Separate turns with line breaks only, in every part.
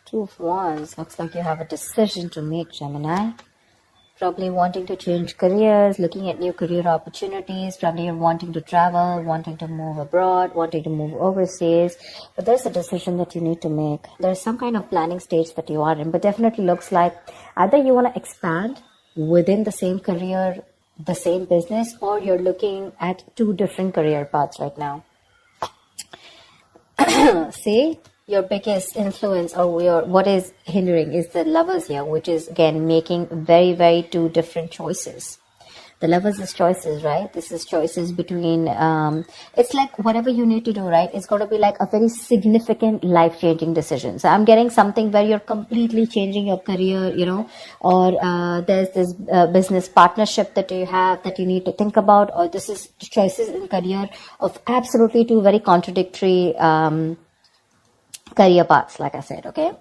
Two of Wands. Looks like you have a decision to make, Gemini. Probably wanting to change careers, looking at new career opportunities. Probably you're wanting to travel, wanting to move abroad, wanting to move overseas. But there's a decision that you need to make. There's some kind of planning stage that you are in. But definitely looks like either you want to expand within the same career, the same business, or you're looking at two different career paths right now. See, your biggest influence or what is hindering is the Lovers here, which is again making very, very two different choices. The Lovers is choices, right? This is choices between, it's like whatever you need to do, right? It's going to be like a very significant life-changing decision. So I'm getting something where you're completely changing your career, you know, or there's this business partnership that you have that you need to think about, or this is choices in career of absolutely two very contradictory career paths, like I said, okay?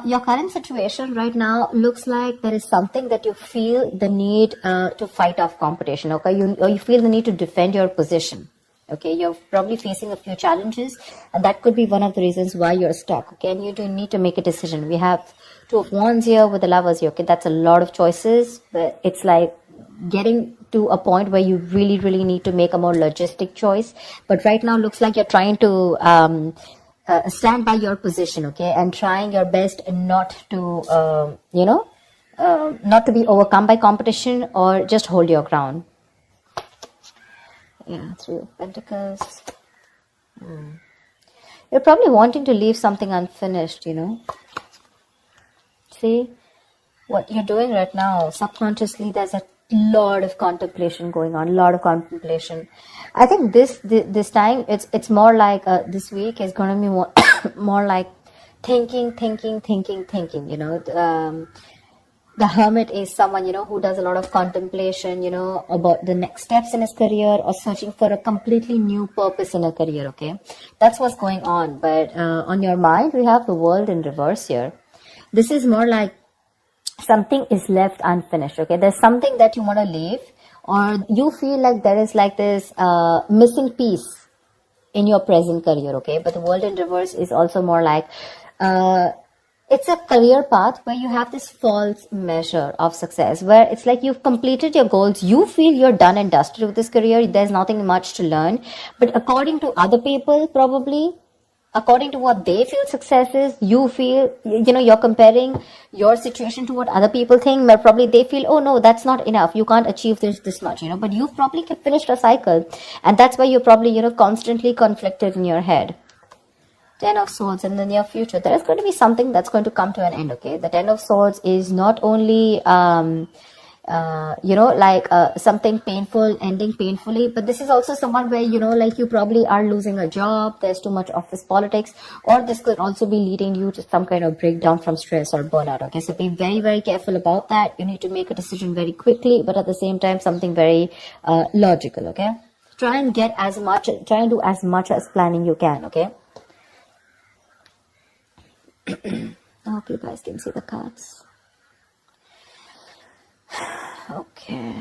Your current situation right now looks like there is something that you feel the need to fight off competition, okay? You feel the need to defend your position, okay? You're probably facing a few challenges, and that could be one of the reasons why you're stuck, okay? And you do need to make a decision. We have Two of Wands here with the Lovers here, okay? That's a lot of choices, but it's like getting to a point where you really, really need to make a more logistic choice. But right now looks like you're trying to stand by your position, okay, and trying your best not to, not to be overcome by competition, or just hold your ground. Yeah, Three of Pentacles. You're probably wanting to leave something unfinished, you know. See, what you're doing right now, subconsciously, there's a lot of contemplation going on, I think this time it's more like this week is going to be more more like thinking, you know. The Hermit is someone, you know, who does a lot of contemplation, you know, about the next steps in his career, or searching for a completely new purpose in a career, okay? That's what's going on. But on your mind, we have the World in reverse here. This is more like something is left unfinished, okay? There's something that you want to leave, or you feel like there is like this missing piece in your present career, okay? But the World in reverse is also more like it's a career path where you have this false measure of success, where it's like you've completed your goals, you feel you're done and dusted with this career, there's nothing much to learn. But according to other people, probably according to what they feel success is, you feel, you know, you're comparing your situation to what other people think, where probably they feel, oh no, that's not enough, you can't achieve this much, you know. But you've probably finished a cycle, and that's why you're probably, you know, constantly conflicted in your head. Ten of Swords. In the near future, there is going to be something that's going to come to an end, okay? The Ten of Swords is not only something painful ending painfully, but this is also someone where, you know, like you probably are losing a job, there's too much office politics, or this could also be leading you to some kind of breakdown from stress or burnout, okay? So be very, very careful about that. You need to make a decision very quickly, but at the same time something very logical, okay? Try and do as much as planning you can, okay? I hope you guys can see the cards. Okay.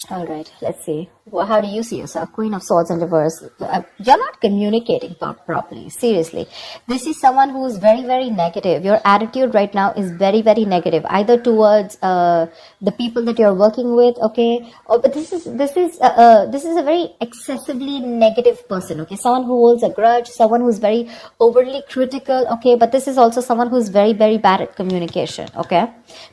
All right, let's see. Well, how do you see yourself? Queen of Swords in reverse. You're not communicating properly. Seriously. This is someone who is very, very negative. Your attitude right now is very, very negative, either towards the people that you're working with, okay? But this is a very excessively negative person, okay? Someone who holds a grudge, someone who's very overly critical, okay? But this is also someone who's very, very bad at communication, okay?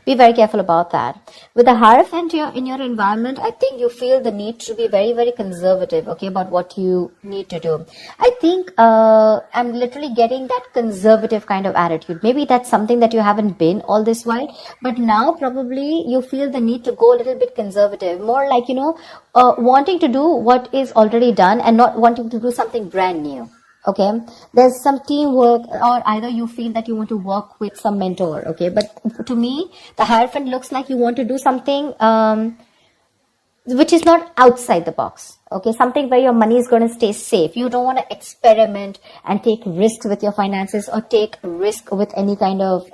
Be very careful about that. With the Hierophant here in your environment, I think you feel the need to be very, very conservative, okay, about what you need to do. I think I'm literally getting that conservative kind of attitude. Maybe that's something that you haven't been all this while, but now probably you feel the need to go a little bit conservative, more like, you know, wanting to do what is already done and not wanting to do something brand new. Okay, there's some teamwork, or either you feel that you want to work with some mentor, okay? But to me, the Hierophant looks like you want to do something which is not outside the box, okay? Something where your money is going to stay safe. You don't want to experiment and take risks with your finances, or take risk with any kind of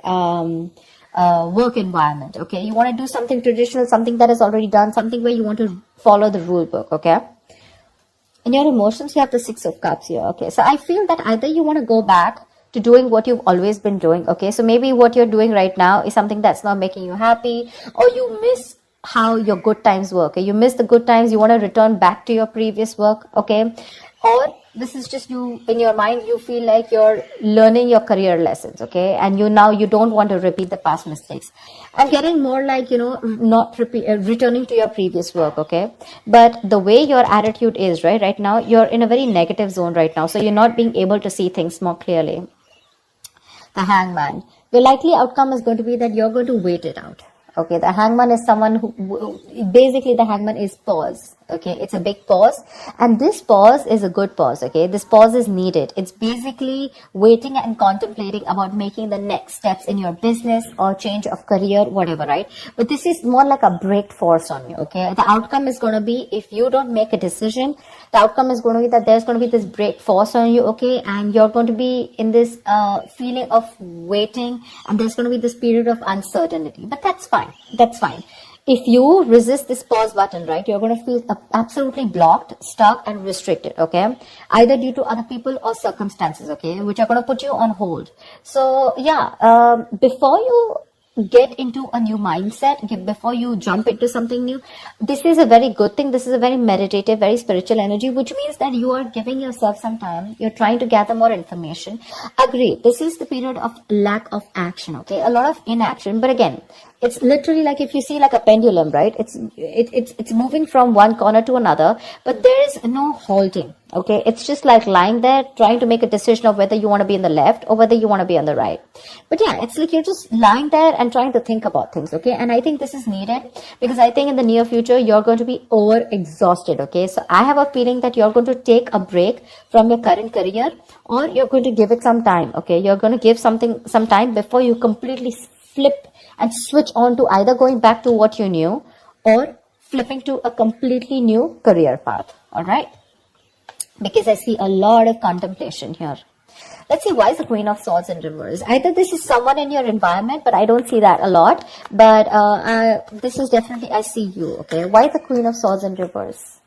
work environment, okay? You want to do something traditional, something that is already done, something where you want to follow the rule book, okay? In your emotions, you have the Six of Cups here. Okay, so I feel that either you want to go back to doing what you've always been doing. Okay, so maybe what you're doing right now is something that's not making you happy, or you miss how your good times were. Okay, you miss the good times, you want to return back to your previous work. Okay, or this is just you in your mind, you feel like you're learning your career lessons. Okay, and you don't want to repeat the past mistakes. I'm getting more like, not returning to your previous work. Okay, but the way your attitude is right now, you're in a very negative zone right now, so you're not being able to see things more clearly. The Hangman. Your likely outcome is going to be that you're going to wait it out. Okay, the Hangman is someone who basically, the Hangman is pause. Okay, it's a big pause, and this pause is a good pause. Okay, this pause is needed. It's basically waiting and contemplating about making the next steps in your business or change of career, whatever, right? But this is more like a break force on you. Okay, the outcome is going to be, if you don't make a decision, the outcome is going to be that there's going to be this break force on you. Okay, and you're going to be in this feeling of waiting, and there's going to be this period of uncertainty. But that's fine. That's fine. If you resist this pause button, right, you're going to feel absolutely blocked, stuck, and restricted. Okay, either due to other people or circumstances. Okay, which are going to put you on hold. So yeah, before you get into a new mindset, before you jump into something new, this is a very good thing. This is a very meditative, very spiritual energy, which means that you are giving yourself some time. You're trying to gather more information. Agree, this is the period of lack of action. Okay, a lot of inaction. But again, it's literally like, if you see like a pendulum, right? It's moving from one corner to another, but there is no halting. Okay, it's just like lying there trying to make a decision of whether you want to be in the left or whether you want to be on the right. But yeah, it's like you're just lying there and trying to think about things. Okay, and I think this is needed, because I think in the near future you're going to be over exhausted. Okay, so I have a feeling that you're going to take a break from your current career, or you're going to give it some time. Okay, you're going to give something some time before you completely flip and switch on to either going back to what you knew or flipping to a completely new career path. All right, because I see a lot of contemplation here. Let's see, why is the Queen of Swords in reverse? Either this is someone in your environment, but I don't see that a lot. But this is definitely, I see you. Okay, why the Queen of Swords in reverse?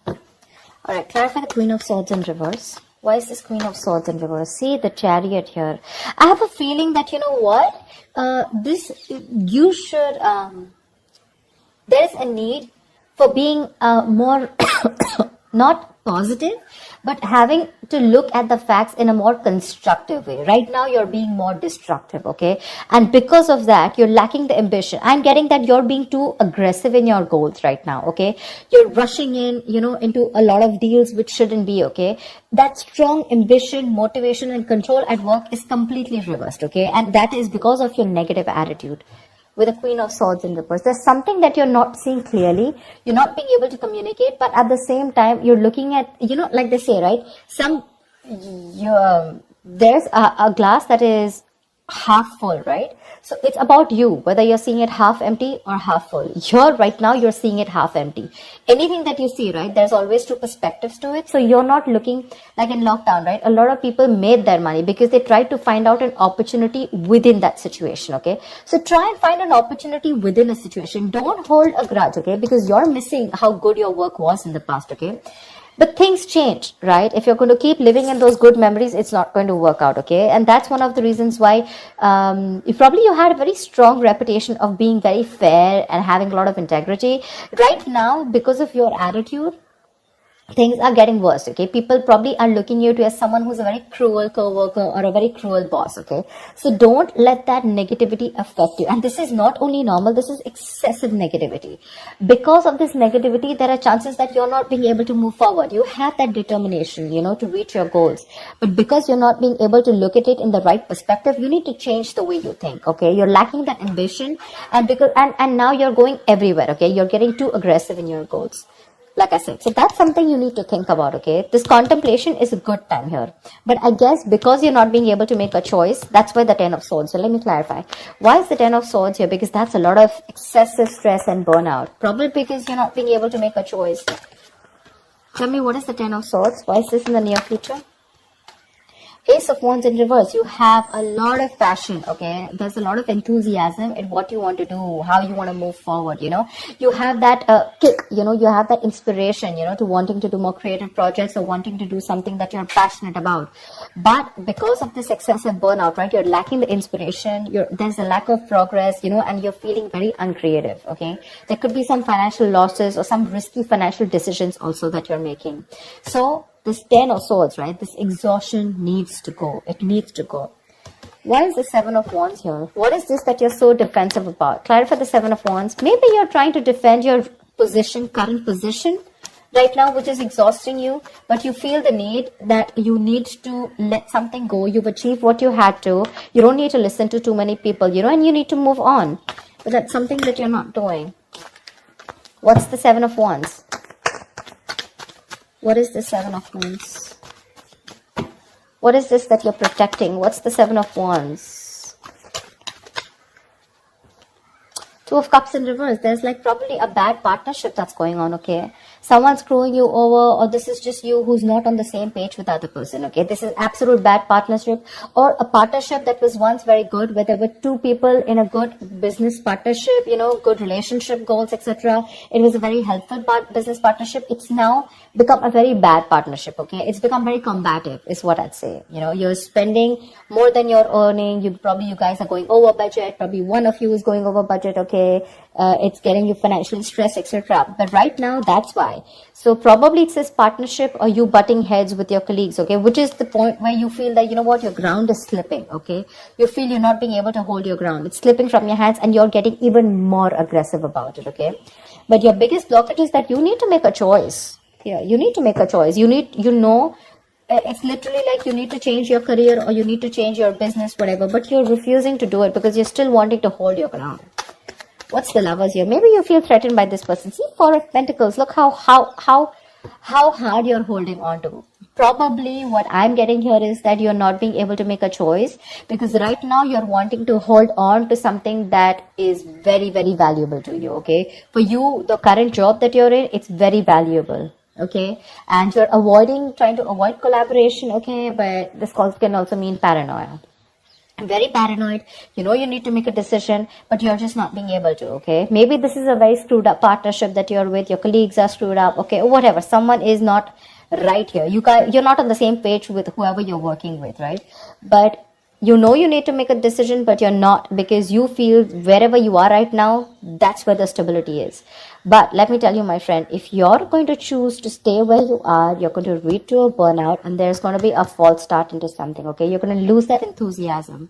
All right, clarify the Queen of Swords in reverse. Why is this Queen of Swords in reverse? See the Chariot here. I have a feeling that, you know what, you should, there's a need for being more, not positive, but having to look at the facts in a more constructive way. Right now, you're being more destructive, okay? And because of that, you're lacking the ambition. I'm getting that you're being too aggressive in your goals right now, okay? You're rushing in, into a lot of deals which shouldn't be, okay? That strong ambition, motivation, and control at work is completely reversed, okay? And that is because of your negative attitude. With the Queen of Swords in reverse, there's something that you're not seeing clearly. You're not being able to communicate, but at the same time, you're looking at, like they say, right? There's a glass that is half full, right? So it's about you, whether you're seeing it half empty or half full. Right now, you're seeing it half empty. Anything that you see, right, there's always two perspectives to it. So you're not looking like in lockdown, right? A lot of people made their money because they tried to find out an opportunity within that situation, okay? So try and find an opportunity within a situation. Don't hold a grudge, okay? Because you're missing how good your work was in the past, okay? But things change, right? If you're going to keep living in those good memories, it's not going to work out, okay? And that's one of the reasons why you had a very strong reputation of being very fair and having a lot of integrity. Right now, because of your attitude, things are getting worse, okay? People probably are looking at you as someone who's a very cruel co-worker or a very cruel boss, okay? So don't let that negativity affect you. And this is not only normal, this is excessive negativity. Because of this negativity, there are chances that you're not being able to move forward. You have that determination, to reach your goals. But because you're not being able to look at it in the right perspective, you need to change the way you think, okay? You're lacking that ambition, and now you're going everywhere, okay? You're getting too aggressive in your goals. Like I said, so that's something you need to think about, okay? This contemplation is a good time here. But I guess because you're not being able to make a choice, that's why the Ten of Swords. So let me clarify. Why is the Ten of Swords here? Because that's a lot of excessive stress and burnout. Probably because you're not being able to make a choice. Tell me, what is the Ten of Swords? Why is this in the near future? Ace of Wands in reverse, you have a lot of passion, okay? There's a lot of enthusiasm in what you want to do, how you want to move forward, you know? You have that kick, you know, you have that inspiration, you know, to wanting to do more creative projects or wanting to do something that you're passionate about. But because of this excessive burnout, right, you're lacking the inspiration, there's a lack of progress, you know, and you're feeling very uncreative, okay? There could be some financial losses or some risky financial decisions also that you're making. So, this 10 of Swords, right? This exhaustion needs to go. It needs to go. Why is the 7 of Wands here? What is this that you're so defensive about? Clarify the 7 of Wands. Maybe you're trying to defend your position, current position right now, which is exhausting you, but you feel the need that you need to let something go. You've achieved what you had to. You don't need to listen to too many people, you know, and you need to move on. But that's something that you're not doing. What's the 7 of Wands? What is the 7 of Wands? What is this that you're protecting? What's the 7 of Wands? 2 of Cups in reverse. There's like probably a bad partnership that's going on, okay? Someone's screwing you over, or this is just you who's not on the same page with the other person, okay? This is absolute bad partnership, or a partnership that was once very good, where there were two people in a good business partnership, you know, good relationship goals, etc. It was a very helpful business partnership. It's now become a very bad partnership, okay? It's become very combative, is what I'd say. You know, you're spending more than you're earning. You guys are going over budget. Probably one of you is going over budget, okay? It's getting you financially stressed, etc. But right now, that's why. So probably it's this partnership or you butting heads with your colleagues, okay? Which is the point where you feel that, you know what, your ground is slipping, okay? You feel you're not being able to hold your ground. It's slipping from your hands and you're getting even more aggressive about it, okay? But your biggest blockage is that you need to make a choice. Yeah, you need to make a choice. It's literally like you need to change your career or you need to change your business, whatever, but you're refusing to do it because you're still wanting to hold your ground. What's the Lovers here? Maybe you feel threatened by this person. See, Four of Pentacles. Look how hard you're holding on to. Probably what I'm getting here is that you're not being able to make a choice because right now you're wanting to hold on to something that is very, very valuable to you, okay? For you, the current job that you're in, it's very valuable, okay? And you're trying to avoid collaboration, okay? But this can also mean paranoia. Very paranoid, you know you need to make a decision, but you're just not being able to, okay? Maybe this is a very screwed up partnership that you're with, your colleagues are screwed up, okay, or whatever, someone is not right here. You're not on the same page with whoever you're working with, right? But you know you need to make a decision, but you're not because you feel wherever you are right now, that's where the stability is. But let me tell you, my friend, if you're going to choose to stay where you are, you're going to lead to a burnout and there's going to be a false start into something, okay? You're going to lose that enthusiasm.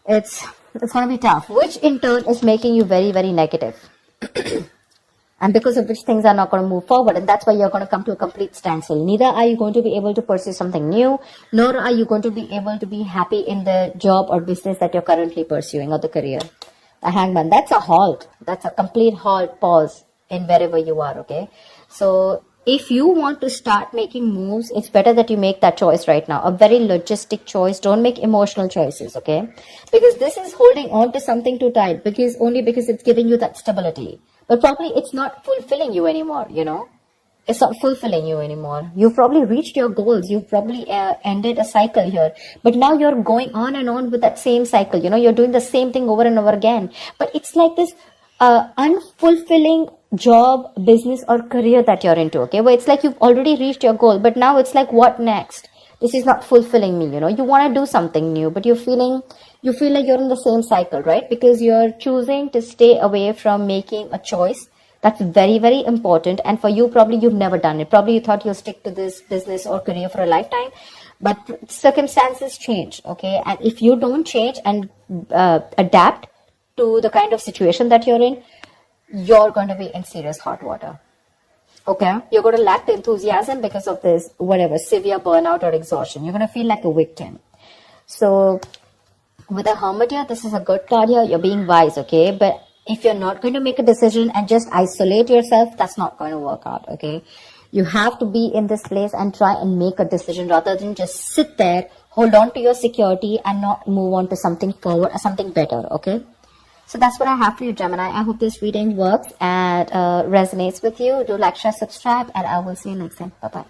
It's going to be tough, which in turn is making you very, very negative. And because of which things are not going to move forward. And that's why you're going to come to a complete standstill. Neither are you going to be able to pursue something new, nor are you going to be able to be happy in the job or business that you're currently pursuing or the career. A Hangman, that's a halt. That's a complete halt, pause in wherever you are, okay? So if you want to start making moves, it's better that you make that choice right now. A very logistic choice. Don't make emotional choices, okay? Because this is holding on to something too tight because it's giving you that stability. But probably it's not fulfilling you anymore, you know? It's not fulfilling you anymore. You've probably reached your goals. You've probably ended a cycle here. But now you're going on and on with that same cycle. You know, you're doing the same thing over and over again. But it's like this unfulfilling job, business or career that you're into, okay? Where it's like you've already reached your goal. But now it's like, what next? This is not fulfilling me, you know? You want to do something new, but you feel like you're in the same cycle, right? Because you're choosing to stay away from making a choice. That's very, very important. And for you, probably you've never done it. Probably you thought you'll stick to this business or career for a lifetime. But circumstances change, okay? And if you don't change and adapt to the kind of situation that you're in, you're going to be in serious hot water. Okay? You're going to lack the enthusiasm because of this, whatever, severe burnout or exhaustion. You're going to feel like a victim. So with a Hermit here, this is a good card here. You're being wise, okay? But if you're not going to make a decision and just isolate yourself, that's not going to work out, okay? You have to be in this place and try and make a decision rather than just sit there, hold on to your security and not move on to something forward or something better, okay? So that's what I have for you, Gemini. I hope this reading works and resonates with you. Do like, share, subscribe, and I will see you next time. Bye-bye.